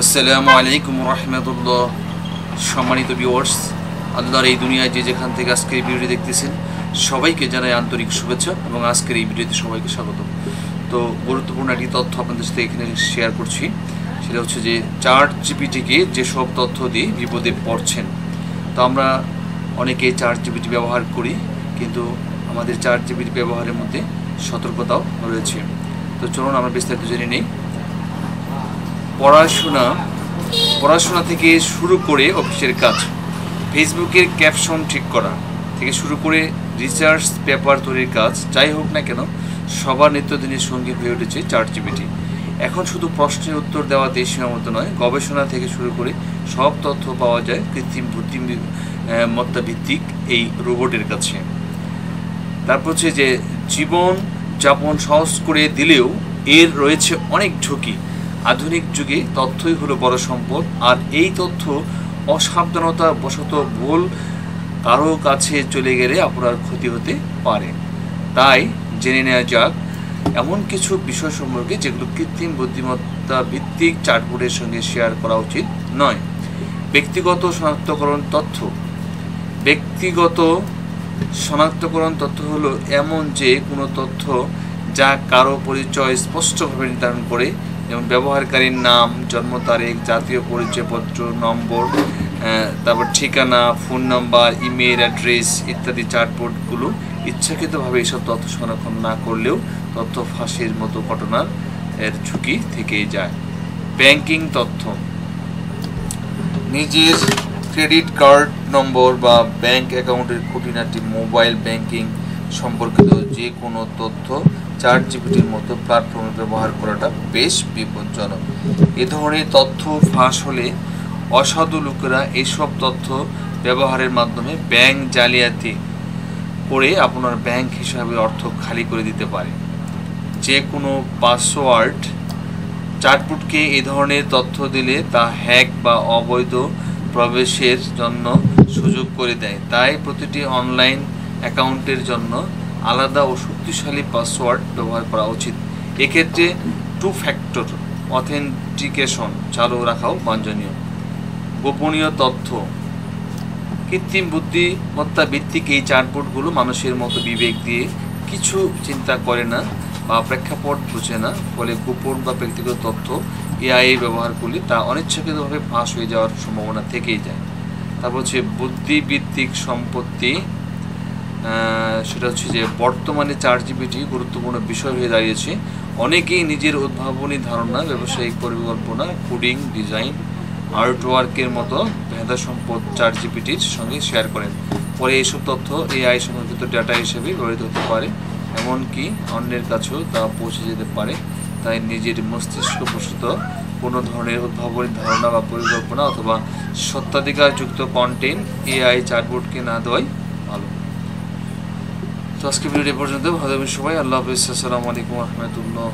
আসসালামু আলাইকুম রহমতুল্লাহ। সম্মানিত ভিউয়ার্স, আল্লাহর এই দুনিয়ায় যে যেখান থেকে আজকের এই ভিডিওটি দেখতেছেন সবাইকে জানাই আন্তরিক শুভেচ্ছা এবং আজকের এই ভিডিওতে সবাইকে স্বাগত। তো গুরুত্বপূর্ণ একটি তথ্য আপনাদের সাথে এখানে শেয়ার করছি। সেটা হচ্ছে যে চ্যাট জিপিটিকে যেসব তথ্য দিয়ে বিপদে পড়ছেন। তো আমরা অনেকে চ্যাট জিপিটি ব্যবহার করি, কিন্তু আমাদের চ্যাট জিপিটি ব্যবহারের মধ্যে সতর্কতাও রয়েছে। তো চলুন আমরা বিস্তারিত জেনে নেই। পড়াশোনা থেকে শুরু করে অফিসের কাজ, ফেসবুকের ক্যাপশন ঠিক করা থেকে শুরু করে রিসার্চ পেপার তৈরির কাজ, যাই হোক না কেন সবার নিত্যদিনের সঙ্গী হয়ে উঠেছে চ্যাট জিপিটি। এখন শুধু প্রশ্নের উত্তর দেওয়াতেই সীমাবদ্ধ নয়, গবেষণা থেকে শুরু করে সব তথ্য পাওয়া যায় কৃত্রিম বুদ্ধিমত্তা ভিত্তিক এই রোবটের কাছে। তারপর হচ্ছে যে জীবন যাপন সহজ করে দিলেও এর রয়েছে অনেক ঝুঁকি। আধুনিক যুগে তথ্যই হলো বড় সম্পদ, আর এই তথ্য অসাবধানতা বশত ভুল কারো কাছে চলে গেলে আপনার ক্ষতি হতে পারে। তাই জেনে নেওয়া যাক এমন কিছু বিষয় সম্পর্কে যেগুলো কৃত্রিম বুদ্ধিমত্তা ভিত্তিক চ্যাটবোর্ডের সঙ্গে শেয়ার করা উচিত নয়। ব্যক্তিগত শনাক্তকরণ তথ্য হলো এমন যে কোনো তথ্য যা কারো পরিচয় স্পষ্টভাবে নির্ধারণ করে, যেমন ব্যবহারকারীর নাম, জন্ম তারিখ, জাতীয় পরিচয়পত্র নম্বর, তারপর ঠিকানা, ফোন নাম্বার, ইমেল অ্যাড্রেস ইত্যাদি। চ্যাটবোর্ডগুলো ইচ্ছাকৃতভাবে এইসব তথ্য সংরক্ষণ না করলেও তথ্য ফাঁসের মতো ঘটনার ঝুঁকি থেকেই যায়। ব্যাংকিং তথ্য, নিজের ক্রেডিট কার্ড নম্বর বা ব্যাংক অ্যাকাউন্টের খুঁটিনাটি, মোবাইল ব্যাংকিং সম্পর্কিত যে কোনো তথ্য চ্যাট জিপিটির মতো প্ল্যাটফর্মে ব্যবহার করাটা বেশ বিপজ্জনক। এ ধরনের তথ্য ফাঁস হলে অসাধু লোকেরা এইসব তথ্য ব্যবহারের মাধ্যমে ব্যাংক জালিয়াতি করে আপনার ব্যাংক হিসাবে অর্থ খালি করে দিতে পারে। যে কোনো পাসওয়ার্ড চ্যাটবোর্ডকে এ ধরনের তথ্য দিলে তা হ্যাক বা অবৈধ প্রবেশের জন্য সুযোগ করে দেয়। তাই প্রতিটি অনলাইন অ্যাকাউন্টের জন্য আলাদা ও শক্তিশালী পাসওয়ার্ড ব্যবহার করা উচিত। এক্ষেত্রে 2 ফ্যাক্টর অথেন্টিকেশন চালু রাখাও বাঞ্ছনীয়। গোপনীয় তথ্য, কৃত্রিম বুদ্ধিমত্তা ভিত্তিক এই চ্যাটবোর্ডগুলো মানুষের মতো বিবেক দিয়ে কিছু চিন্তা করে না বা প্রেক্ষাপট বুঝে না, ফলে গোপন বা ব্যক্তিগত তথ্য এআই ব্যবহার করলে তা অনিচ্ছাকৃতভাবে ফাঁস হয়ে যাওয়ার সম্ভাবনা থেকেই যায়। তারপর হচ্ছে বুদ্ধিভিত্তিক সম্পত্তি, সেটা হচ্ছে যে বর্তমানে চ্যাট জিপিটি গুরুত্বপূর্ণ বিষয় হয়ে দাঁড়িয়েছে। অনেকেই নিজের উদ্ভাবনী ধারণা, ব্যবসায়িক পরিকল্পনা, কোডিং, ডিজাইন, আর্টওয়ার্কের মতো মেধা সম্পদ চ্যাট জিপিটির সঙ্গে শেয়ার করেন। পরে এইসব তথ্য এআই সংরক্ষিত ডেটা হিসেবে ব্যবহৃত হতে পারে, এমনকি অন্যের কাছেও তা পৌঁছে যেতে পারে। তাই নিজের মস্তিষ্ক প্রসূত কোনো ধরনের উদ্ভাবনী ধারণা বা পরিকল্পনা অথবা সত্ত্বাধিকারযুক্ত কন্টেন্ট এআই চ্যাটবোর্ডকে না দেওয়াই ভালো। তো আজকে ভিডিওটি পর্যন্ত, ভালো থাকবেন সবাই। আল্লাহ হাফিজ। আসসালামু আলাইকুম রহমতুল্লাহ।